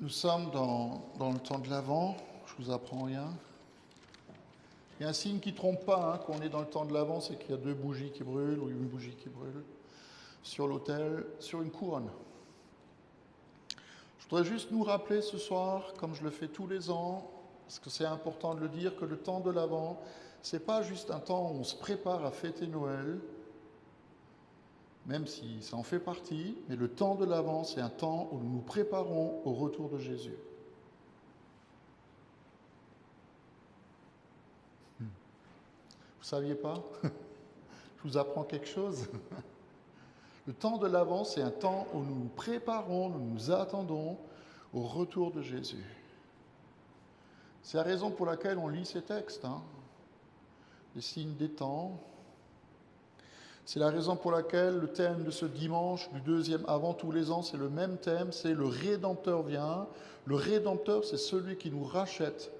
Nous sommes dans le temps de l'Avent, je vous apprends rien. Il y a un signe qui ne trompe pas, qu'on est dans le temps de l'Avent, c'est qu'il y a 2 bougies qui brûlent ou une bougie qui brûle sur l'autel, sur une couronne. Je voudrais juste nous rappeler ce soir, comme je le fais tous les ans, parce que c'est important de le dire, que le temps de l'Avent, ce n'est pas juste un temps où on se prépare à fêter Noël, même si ça en fait partie, mais le temps de l'Avent, c'est un temps où nous nous préparons au retour de Jésus. Vous ne saviez pas? Je vous apprends quelque chose. Le temps de l'Avent, c'est un temps où nous nous préparons, nous nous attendons au retour de Jésus. C'est la raison pour laquelle on lit ces textes, les signes des temps. C'est la raison pour laquelle le thème de ce dimanche, du 2e Avant tous les ans, c'est le même thème, c'est le Rédempteur vient. Le Rédempteur, c'est celui qui nous rachète.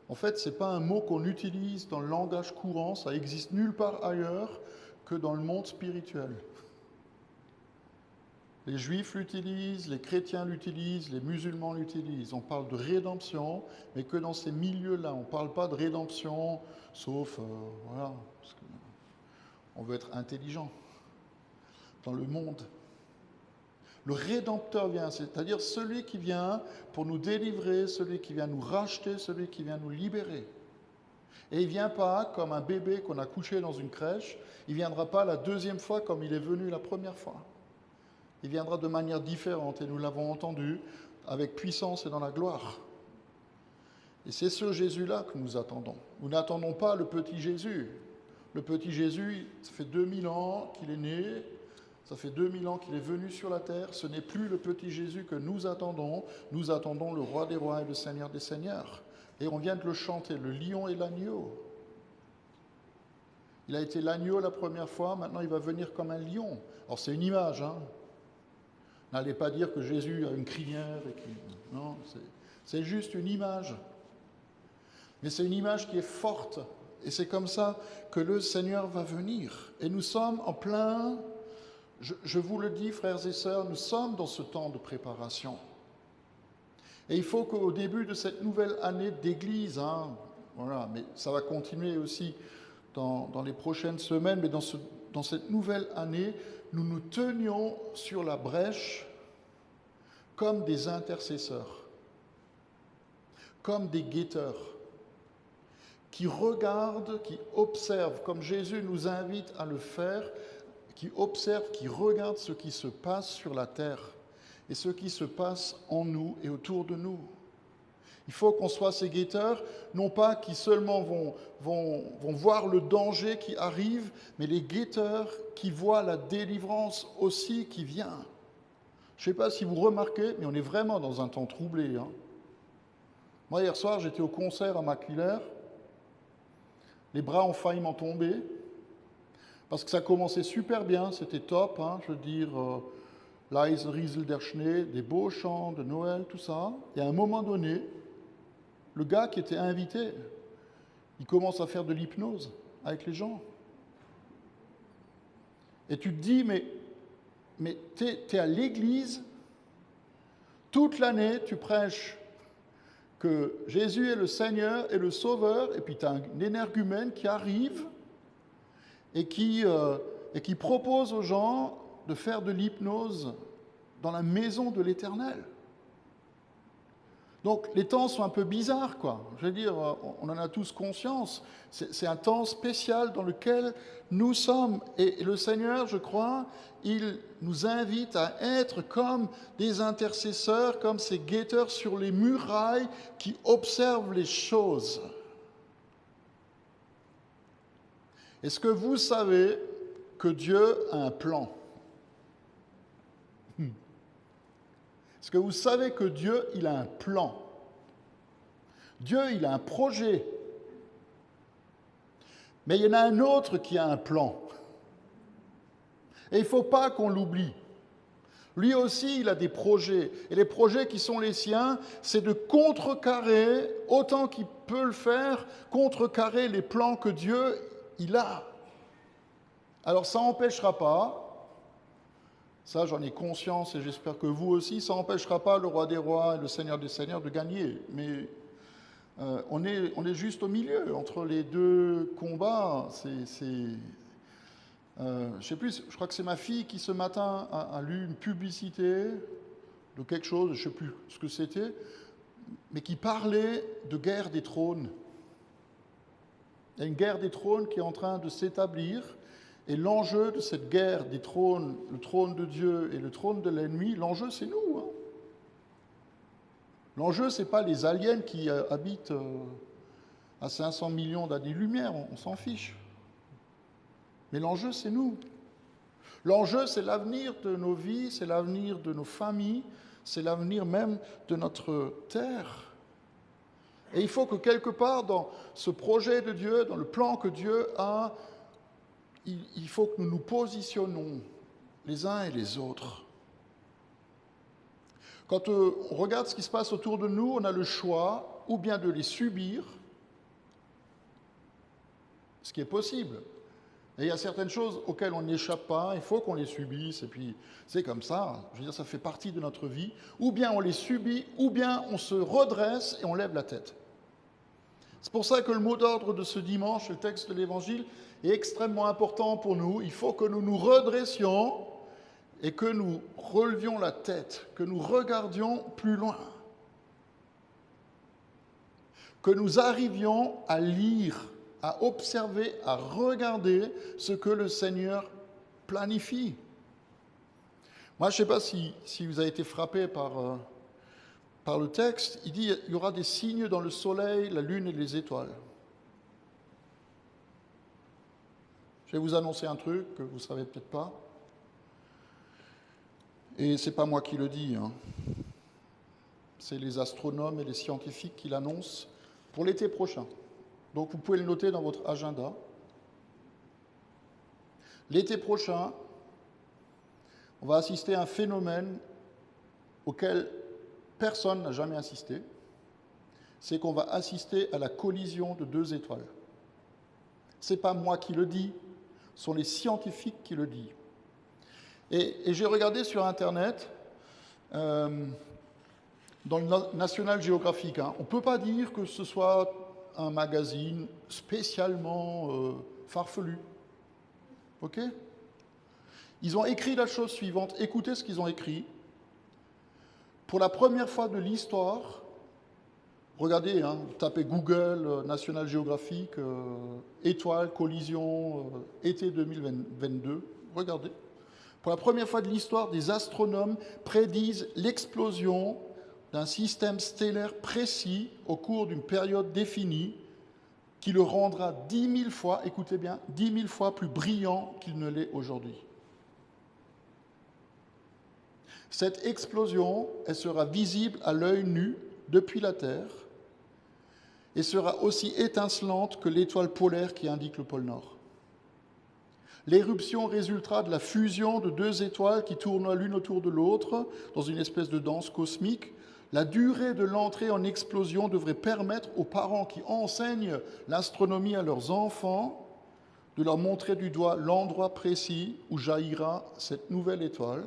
En fait, ce n'est pas un mot qu'on utilise dans le langage courant, ça existe nulle part ailleurs que dans le monde spirituel. Les Juifs l'utilisent, les chrétiens l'utilisent, les musulmans l'utilisent. On parle de rédemption, mais que dans ces milieux-là. On ne parle pas de rédemption, sauf, voilà, parce qu'on veut être intelligent dans le monde. Le Rédempteur vient, c'est-à-dire celui qui vient pour nous délivrer, celui qui vient nous racheter, celui qui vient nous libérer. Et il ne vient pas comme un bébé qu'on a couché dans une crèche, il ne viendra pas la 2e fois comme il est venu la première fois. Il viendra de manière différente, et nous l'avons entendu, avec puissance et dans la gloire. Et c'est ce Jésus-là que nous attendons. Nous n'attendons pas le petit Jésus. Le petit Jésus, ça fait 2000 ans qu'il est né, ça fait 2000 ans qu'il est venu sur la terre. Ce n'est plus le petit Jésus que nous attendons le roi des rois et le seigneur des seigneurs. Et on vient de le chanter, le lion et l'agneau. Il a été l'agneau la première fois, maintenant il va venir comme un lion. Alors c'est une image, N'allez pas dire que Jésus a une crinière et qu'il... Non, c'est juste une image. Mais c'est une image qui est forte. Et c'est comme ça que le Seigneur va venir. Et nous sommes en plein... Je vous le dis, frères et sœurs, nous sommes dans ce temps de préparation. Et il faut qu'au début de cette nouvelle année d'Église, voilà, mais ça va continuer aussi dans les prochaines semaines, mais dans cette nouvelle année, nous nous tenions sur la brèche comme des intercesseurs, comme des guetteurs, qui regardent, qui observent, comme Jésus nous invite à le faire, qui observent, qui regardent ce qui se passe sur la terre et ce qui se passe en nous et autour de nous. Il faut qu'on soit ces guetteurs, non pas qui seulement vont voir le danger qui arrive, mais les guetteurs qui voient la délivrance aussi qui vient. Je ne sais pas si vous remarquez, mais on est vraiment dans un temps troublé. Moi, hier soir, j'étais au concert à Maculaire. Les bras ont failli m'en tomber, parce que ça commençait super bien, c'était top, je veux dire, Leise Riesel der Schnee, des beaux chants de Noël, tout ça. Et à un moment donné, le gars qui était invité, il commence à faire de l'hypnose avec les gens. Et tu te dis, mais t'es à l'église, toute l'année, tu prêches que Jésus est le Seigneur et le Sauveur, et puis tu as un énergumène qui arrive et qui propose aux gens de faire de l'hypnose dans la maison de l'Éternel. Donc les temps sont un peu bizarres, quoi. Je veux dire, on en a tous conscience. C'est un temps spécial dans lequel nous sommes. Et le Seigneur, je crois, il nous invite à être comme des intercesseurs, comme ces guetteurs sur les murailles qui observent les choses. Est-ce que vous savez que Dieu a un plan? Est-ce que vous savez que Dieu, il a un plan? Dieu, il a un projet. Mais il y en a un autre qui a un plan. Et il ne faut pas qu'on l'oublie. Lui aussi, il a des projets. Et les projets qui sont les siens, c'est de contrecarrer, autant qu'il peut le faire, contrecarrer les plans que Dieu, il a. Alors ça n'empêchera pas Ça, j'en ai conscience et j'espère que vous aussi. Ça n'empêchera pas le roi des rois et le seigneur des seigneurs de gagner. Mais on est juste au milieu entre les deux combats. Je sais plus, je crois que c'est ma fille qui ce matin a lu une publicité de quelque chose, je ne sais plus ce que c'était, mais qui parlait de guerre des trônes. Il y a une guerre des trônes qui est en train de s'établir, et l'enjeu de cette guerre des trônes, le trône de Dieu et le trône de l'ennemi, l'enjeu c'est nous. Hein. L'enjeu c'est pas les aliens qui habitent à 500 millions d'années-lumière, on s'en fiche. Mais l'enjeu c'est nous. L'enjeu c'est l'avenir de nos vies, c'est l'avenir de nos familles, c'est l'avenir même de notre terre. Et il faut que quelque part dans ce projet de Dieu, dans le plan que Dieu a, il faut que nous nous positionnons les uns et les autres. Quand on regarde ce qui se passe autour de nous, on a le choix ou bien de les subir, ce qui est possible. Et il y a certaines choses auxquelles on n'échappe pas, il faut qu'on les subisse, et puis c'est comme ça, je veux dire, ça fait partie de notre vie. Ou bien on les subit, ou bien on se redresse et on lève la tête. C'est pour ça que le mot d'ordre de ce dimanche, le texte de l'Évangile, est extrêmement important pour nous. Il faut que nous nous redressions et que nous relevions la tête, que nous regardions plus loin, que nous arrivions à lire, à observer, à regarder ce que le Seigneur planifie. Moi, je ne sais pas si vous avez été frappé par le texte. Il dit qu'il y aura des signes dans le soleil, la lune et les étoiles. Je vais vous annoncer un truc que vous ne savez peut-être pas. Et ce n'est pas moi qui le dis. Hein. C'est les astronomes et les scientifiques qui l'annoncent pour l'été prochain. Donc vous pouvez le noter dans votre agenda. L'été prochain, on va assister à un phénomène auquel personne n'a jamais assisté. C'est qu'on va assister à la collision de deux étoiles. Ce n'est pas moi qui le dis, ce sont les scientifiques qui le disent. Et j'ai regardé sur Internet, dans le National Geographic, hein, on ne peut pas dire que ce soit un magazine spécialement farfelu. Ok ? Ils ont écrit la chose suivante, écoutez ce qu'ils ont écrit. Pour la première fois de l'histoire, regardez, hein, tapez Google, National Geographic, étoile, collision, été 2022, regardez. Pour la première fois de l'histoire, des astronomes prédisent l'explosion d'un système stellaire précis au cours d'une période définie qui le rendra 10 000 fois, écoutez bien, 10 000 fois plus brillant qu'il ne l'est aujourd'hui. Cette explosion, elle sera visible à l'œil nu depuis la Terre et sera aussi étincelante que l'étoile polaire qui indique le pôle Nord. L'éruption résultera de la fusion de deux étoiles qui tournent l'une autour de l'autre dans une espèce de danse cosmique. La durée de l'entrée en explosion devrait permettre aux parents qui enseignent l'astronomie à leurs enfants de leur montrer du doigt l'endroit précis où jaillira cette nouvelle étoile.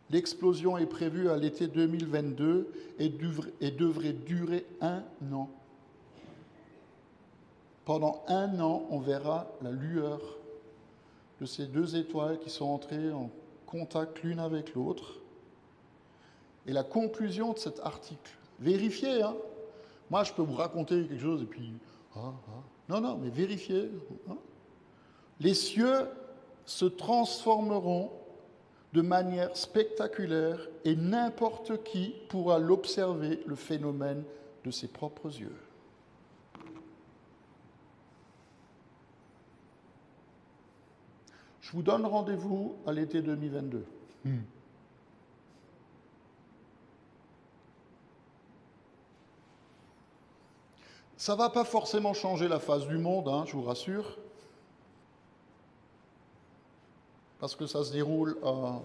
L'explosion est prévue à l'été 2022 et devrait durer 1 an. Pendant 1 an, on verra la lueur de ces deux étoiles qui sont entrées en contact l'une avec l'autre. Et la conclusion de cet article, vérifiez, hein. Moi je peux vous raconter quelque chose et puis... Non, mais vérifiez. Hein. Les cieux se transformeront de manière spectaculaire et n'importe qui pourra l'observer, le phénomène, de ses propres yeux. Je vous donne rendez-vous à l'été 2022. Ça ne va pas forcément changer la face du monde, hein, je vous rassure, parce que ça se déroule à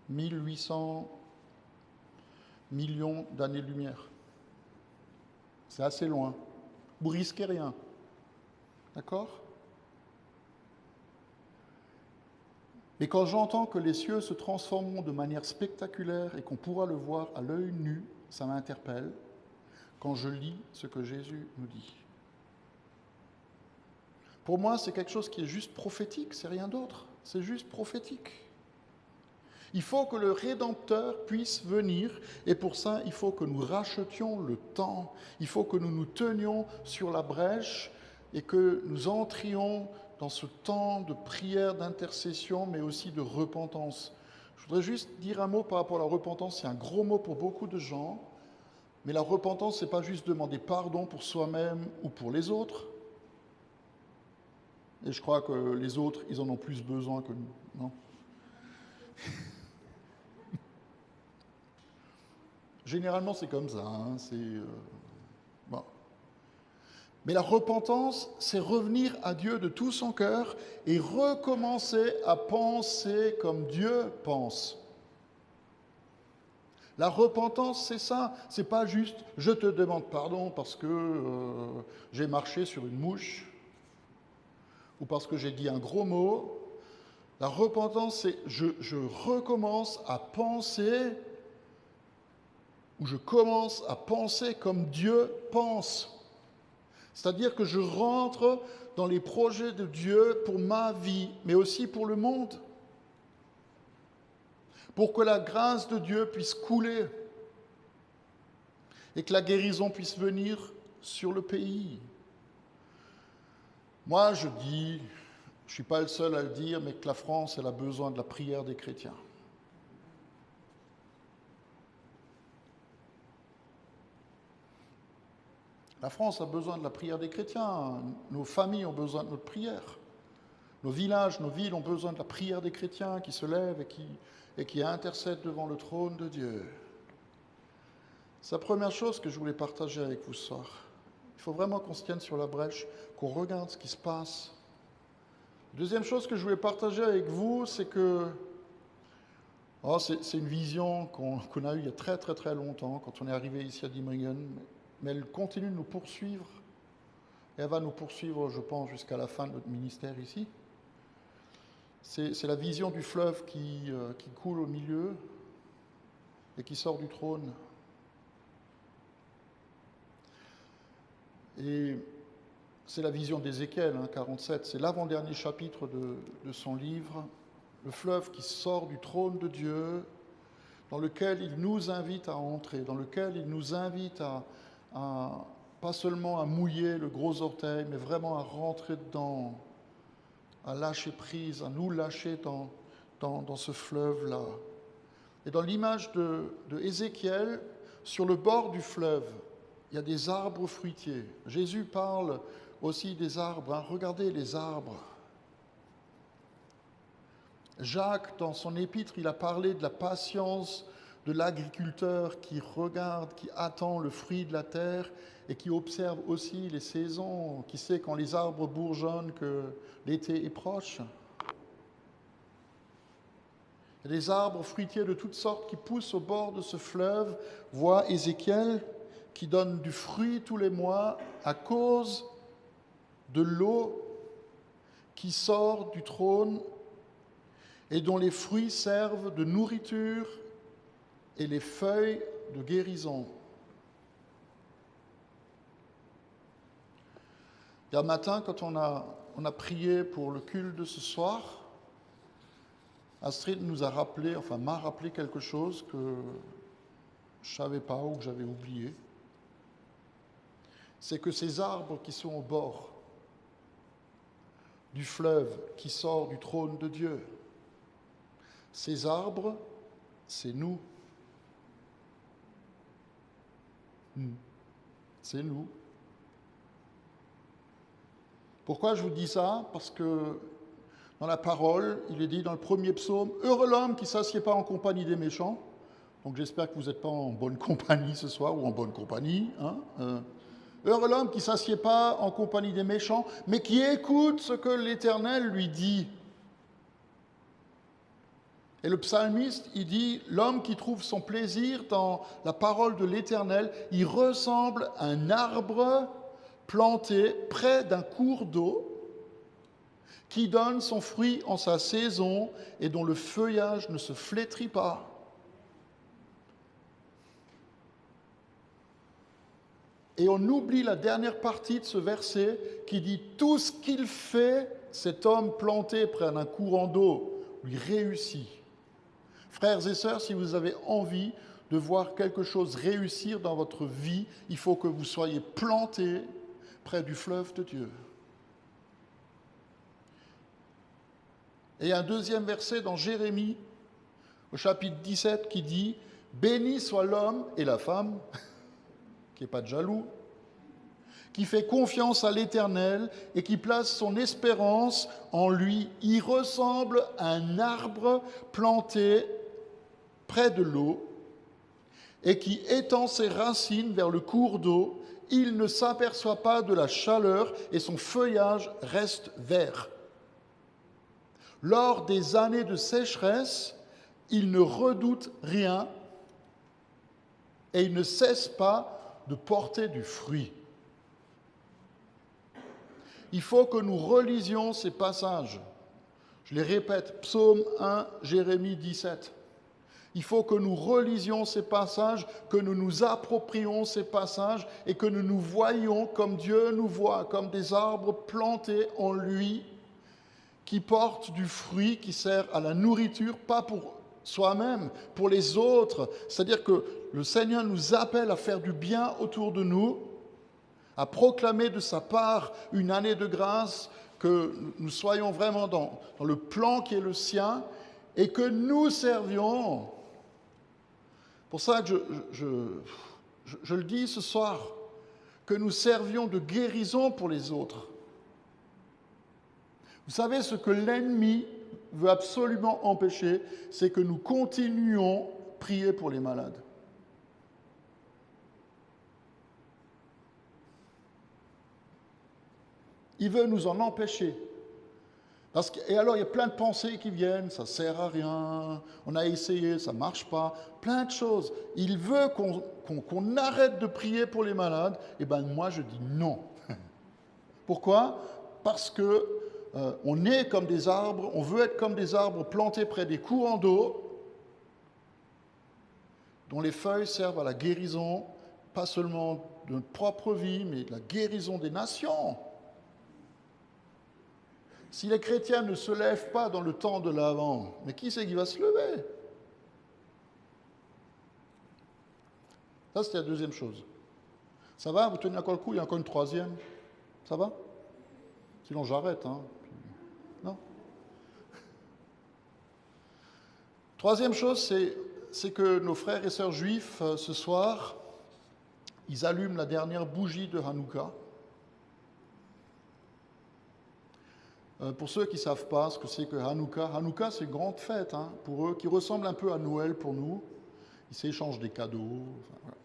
1800 millions d'années-lumière. C'est assez loin. Vous risquez rien. D'accord ? Mais quand j'entends que les cieux se transformeront de manière spectaculaire et qu'on pourra le voir à l'œil nu, ça m'interpelle quand je lis ce que Jésus nous dit. Pour moi, c'est quelque chose qui est juste prophétique, c'est rien d'autre. C'est juste prophétique. Il faut que le Rédempteur puisse venir, et pour ça, il faut que nous rachetions le temps. Il faut que nous nous tenions sur la brèche et que nous entrions dans ce temps de prière, d'intercession, mais aussi de repentance. Je voudrais juste dire un mot par rapport à la repentance. C'est un gros mot pour beaucoup de gens, mais la repentance, ce n'est pas juste demander pardon pour soi-même ou pour les autres. Et je crois que les autres, ils en ont plus besoin que nous, non? Généralement, c'est comme ça. Bon. Mais la repentance, c'est revenir à Dieu de tout son cœur et recommencer à penser comme Dieu pense. La repentance, c'est ça. C'est pas juste « je te demande pardon parce que j'ai marché sur une mouche » ou parce que j'ai dit un gros mot. La repentance, c'est je recommence à penser, ou je commence à penser comme Dieu pense. C'est-à-dire que je rentre dans les projets de Dieu pour ma vie, mais aussi pour le monde. Pour que la grâce de Dieu puisse couler et que la guérison puisse venir sur le pays. Moi, je dis, je ne suis pas le seul à le dire, mais que la France, elle a besoin de la prière des chrétiens. La France a besoin de la prière des chrétiens. Nos familles ont besoin de notre prière. Nos villages, nos villes ont besoin de la prière des chrétiens qui se lèvent et qui intercèdent devant le trône de Dieu. C'est la première chose que je voulais partager avec vous ce soir. Il faut vraiment qu'on se tienne sur la brèche, qu'on regarde ce qui se passe. Deuxième chose que je voulais partager avec vous, c'est que c'est une vision qu'on a eue il y a très très très longtemps, quand on est arrivé ici à Diemringen, mais elle continue de nous poursuivre, et elle va nous poursuivre, je pense, jusqu'à la fin de notre ministère ici. C'est la vision du fleuve qui coule au milieu et qui sort du trône. Et c'est la vision d'Ézéchiel, 47, c'est l'avant-dernier chapitre de son livre, le fleuve qui sort du trône de Dieu, dans lequel il nous invite à entrer, dans lequel il nous invite à pas seulement à mouiller le gros orteil, mais vraiment à rentrer dedans, à lâcher prise, à nous lâcher dans ce fleuve-là. Et dans l'image de Ézéchiel, sur le bord du fleuve, il y a des arbres fruitiers. Jésus parle aussi des arbres. Regardez les arbres. Jacques, dans son épître, il a parlé de la patience de l'agriculteur qui regarde, qui attend le fruit de la terre et qui observe aussi les saisons, qui sait quand les arbres bourgeonnent que l'été est proche. Il y a des arbres fruitiers de toutes sortes qui poussent au bord de ce fleuve, voit Ézéchiel, qui donne du fruit tous les mois à cause de l'eau qui sort du trône et dont les fruits servent de nourriture et les feuilles de guérison. Il y a un matin, quand on a prié pour le culte de ce soir, Astrid nous a rappelé, m'a rappelé quelque chose que je ne savais pas ou que j'avais oublié. C'est que ces arbres qui sont au bord du fleuve qui sort du trône de Dieu, ces arbres, c'est nous. C'est nous. Pourquoi je vous dis ça? Parce que dans la parole, il est dit dans le premier psaume, « Heureux l'homme qui ne s'assied pas en compagnie des méchants ». Donc j'espère que vous n'êtes pas en bonne compagnie ce soir, ou en bonne compagnie. Heureux l'homme qui ne s'assied pas en compagnie des méchants, mais qui écoute ce que l'Éternel lui dit. Et le psalmiste, il dit, l'homme qui trouve son plaisir dans la parole de l'Éternel, il ressemble à un arbre planté près d'un cours d'eau qui donne son fruit en sa saison et dont le feuillage ne se flétrit pas. Et on oublie la dernière partie de ce verset qui dit « Tout ce qu'il fait, cet homme planté près d'un courant d'eau, lui réussit. » Frères et sœurs, si vous avez envie de voir quelque chose réussir dans votre vie, il faut que vous soyez plantés près du fleuve de Dieu. Et il y a un deuxième verset dans Jérémie, au chapitre 17, qui dit « Béni soit l'homme et la femme, qui n'est pas de jaloux, qui fait confiance à l'Éternel et qui place son espérance en lui. Il ressemble à un arbre planté près de l'eau et qui étend ses racines vers le cours d'eau. Il ne s'aperçoit pas de la chaleur et son feuillage reste vert. Lors des années de sécheresse, il ne redoute rien et il ne cesse pas de porter du fruit. » Il faut que nous relisions ces passages. Je les répète, Psaume 1, Jérémie 17. Il faut que nous relisions ces passages, que nous nous approprions ces passages et que nous nous voyions comme Dieu nous voit, comme des arbres plantés en lui, qui portent du fruit, qui sert à la nourriture, pas pour soi-même, pour les autres. C'est-à-dire que le Seigneur nous appelle à faire du bien autour de nous, à proclamer de sa part une année de grâce, que nous soyons vraiment dans le plan qui est le sien et que nous servions. Pour ça que je le dis ce soir, que nous servions de guérison pour les autres. Vous savez, ce que l'ennemi veut absolument empêcher, c'est que nous continuions à prier pour les malades. Il veut nous en empêcher. Et alors, il y a plein de pensées qui viennent, ça ne sert à rien, on a essayé, ça ne marche pas, plein de choses. Il veut qu'on arrête de prier pour les malades. Et bien, moi, je dis non. Pourquoi ? Parce que on est comme des arbres, on veut être comme des arbres plantés près des courants d'eau, dont les feuilles servent à la guérison, pas seulement de notre propre vie, mais de la guérison des nations. Si les chrétiens ne se lèvent pas dans le temps de l'Avent, mais qui c'est qui va se lever ? Ça, c'était la deuxième chose. Ça va ? Vous tenez encore le coup ? Il y a encore une troisième ? Ça va ? Sinon, j'arrête. Non ? Troisième chose, c'est que nos frères et sœurs juifs, ce soir, ils allument la dernière bougie de Hanouka. Pour ceux qui ne savent pas ce que c'est que Hanouka, c'est une grande fête pour eux, qui ressemble un peu à Noël pour nous. Ils s'échangent des cadeaux. Voilà.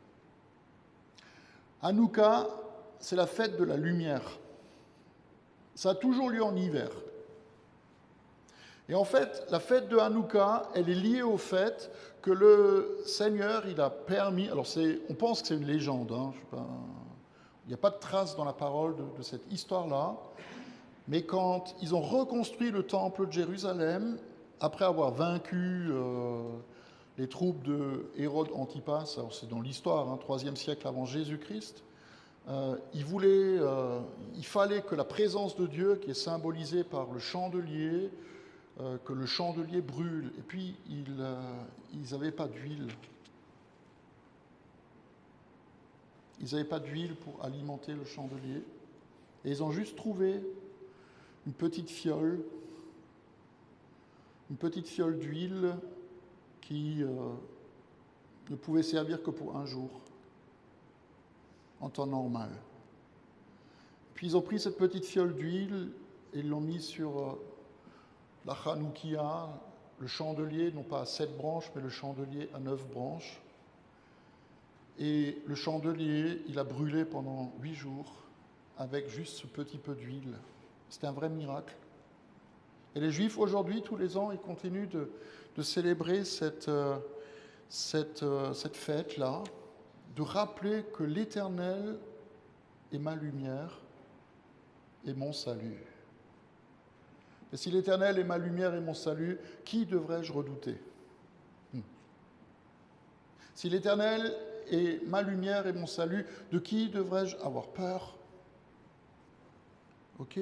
Hanouka, c'est la fête de la lumière. Ça a toujours lieu en hiver. Et en fait, la fête de Hanouka, elle est liée au fait que le Seigneur, il a permis... Alors, on pense que c'est une légende. Il n'y a pas de trace dans la parole de cette histoire-là. Mais quand ils ont reconstruit le temple de Jérusalem, après avoir vaincu les troupes de Hérode Antipas, alors c'est dans l'histoire, 3e siècle avant Jésus-Christ, il fallait que la présence de Dieu, qui est symbolisée par le chandelier, que le chandelier brûle. Et puis, ils n'avaient pas d'huile. Ils n'avaient pas d'huile pour alimenter le chandelier. Et ils ont juste trouvé une petite fiole d'huile qui ne pouvait servir que pour un jour, en temps normal. Puis ils ont pris cette petite fiole d'huile et ils l'ont mise sur la Hanoukia, le chandelier, non pas à 7 branches, mais le chandelier à 9 branches. Et le chandelier, il a brûlé pendant 8 jours avec juste ce petit peu d'huile. C'était un vrai miracle. Et les Juifs, aujourd'hui, tous les ans, ils continuent de célébrer cette fête-là, de rappeler que l'Éternel est ma lumière et mon salut. Et si l'Éternel est ma lumière et mon salut, qui devrais-je redouter? Si l'Éternel est ma lumière et mon salut, de qui devrais-je avoir peur? Ok.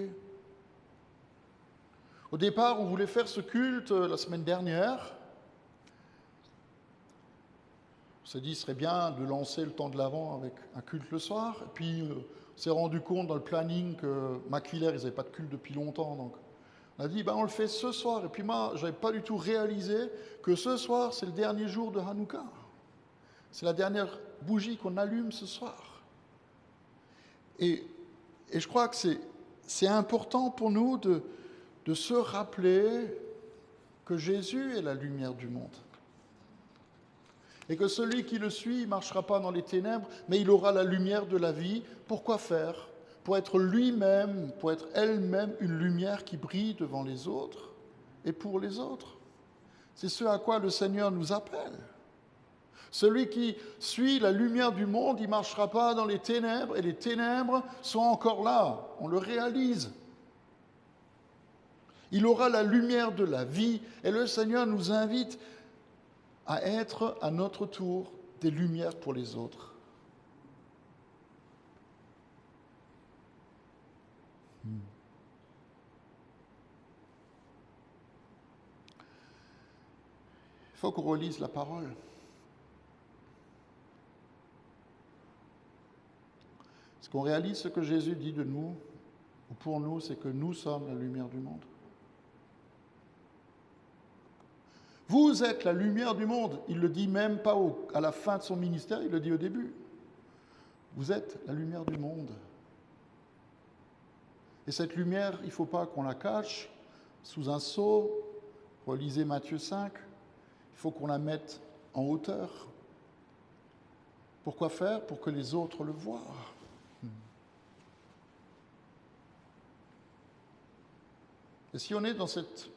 Au départ, on voulait faire ce culte la semaine dernière. On s'est dit, ce serait bien de lancer le temps de l'Avent avec un culte le soir. Et puis, on s'est rendu compte dans le planning que Macvillers, ils n'avaient pas de culte depuis longtemps. Donc, on a dit, on le fait ce soir. Et puis moi, je n'avais pas du tout réalisé que ce soir, c'est le dernier jour de Hanouka. C'est la dernière bougie qu'on allume ce soir. Et je crois que c'est important pour nous de se rappeler que Jésus est la lumière du monde. Et que celui qui le suit ne marchera pas dans les ténèbres, mais il aura la lumière de la vie. Pourquoi faire? Pour être lui-même, pour être elle-même une lumière qui brille devant les autres et pour les autres. C'est ce à quoi le Seigneur nous appelle. Celui qui suit la lumière du monde, il ne marchera pas dans les ténèbres, et les ténèbres sont encore là, on le réalise. Il aura la lumière de la vie, et le Seigneur nous invite à être à notre tour des lumières pour les autres. Il faut qu'on relise la parole. Est-ce qu'on réalise ce que Jésus dit de nous, ou pour nous, c'est que nous sommes la lumière du monde? Vous êtes la lumière du monde. Il ne le dit même pas à la fin de son ministère, il le dit au début. Vous êtes la lumière du monde. Et cette lumière, il ne faut pas qu'on la cache sous un seau. Relisez Matthieu 5. Il faut qu'on la mette en hauteur. Pourquoi faire? Pour que les autres le voient. Et si on est dans cette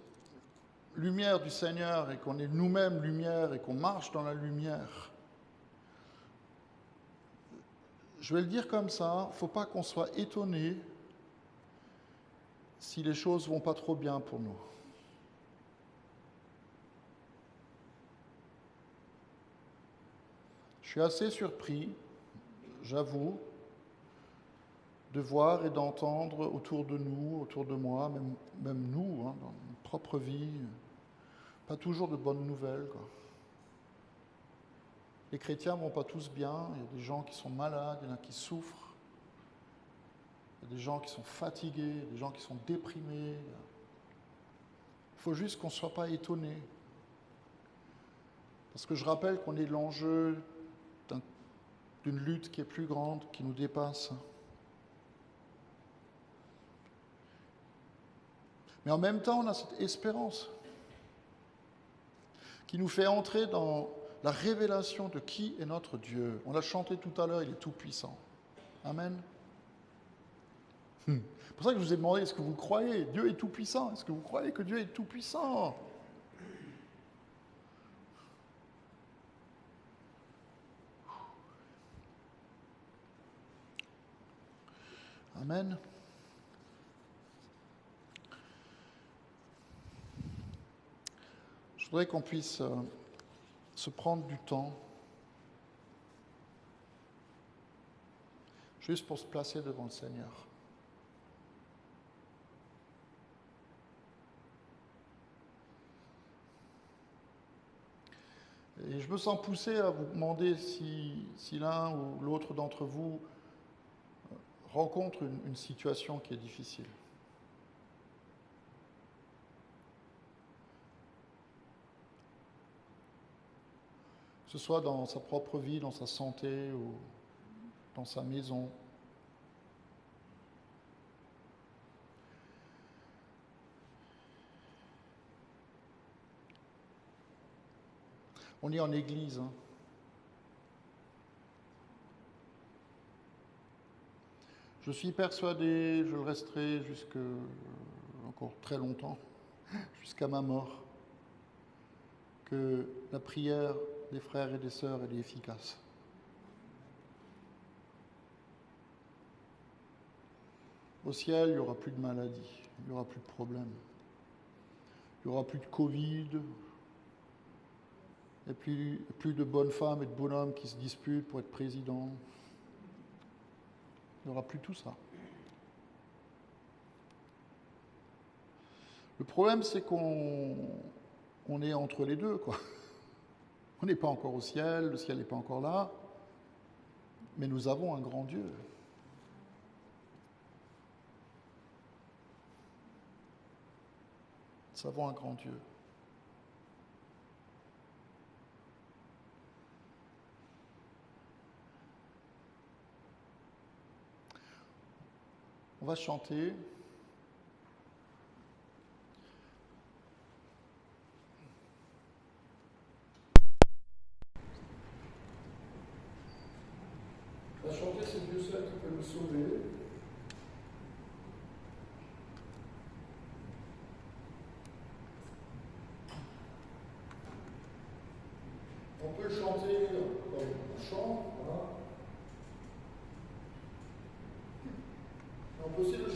lumière du Seigneur et qu'on est nous-mêmes lumière et qu'on marche dans la lumière, je vais le dire comme ça, il ne faut pas qu'on soit étonné si les choses ne vont pas trop bien pour nous. Je suis assez surpris, j'avoue, de voir et d'entendre autour de nous, autour de moi, même nous, dans notre propre vie, pas toujours de bonnes nouvelles, quoi. Les chrétiens ne vont pas tous bien, il y a des gens qui sont malades, il y en a qui souffrent, il y a des gens qui sont fatigués, il y a des gens qui sont déprimés. Il faut juste qu'on ne soit pas étonné. Parce que je rappelle qu'on est l'enjeu d'une lutte qui est plus grande, qui nous dépasse. Mais en même temps, on a cette espérance qui nous fait entrer dans la révélation de qui est notre Dieu. On l'a chanté tout à l'heure, il est tout-puissant. Amen. C'est pour ça que je vous ai demandé, est-ce que vous croyez? Dieu est tout-puissant. Est-ce que vous croyez que Dieu est tout-puissant? Amen. Je voudrais qu'on puisse se prendre du temps juste pour se placer devant le Seigneur. Et je me sens poussé à vous demander si l'un ou l'autre d'entre vous rencontre une situation qui est difficile. Que ce soit dans sa propre vie, dans sa santé ou dans sa maison. On est en église. Je suis persuadé, je le resterai encore très longtemps, jusqu'à ma mort, que la prière des frères et des sœurs, elle est efficace. Au ciel, il n'y aura plus de maladie, il n'y aura plus de problème. il n'y aura plus de Covid, et plus de bonnes femmes et de bonhommes qui se disputent pour être président. Il n'y aura plus tout ça. Le problème, c'est qu'on est entre les deux, quoi. On n'est pas encore au ciel, le ciel n'est pas encore là, mais nous avons un grand Dieu. Nous avons un grand Dieu. On va chanter. On va chanter, c'est Dieu seul qui peut nous sauver. On peut chanter comme on chante, voilà. On peut aussi le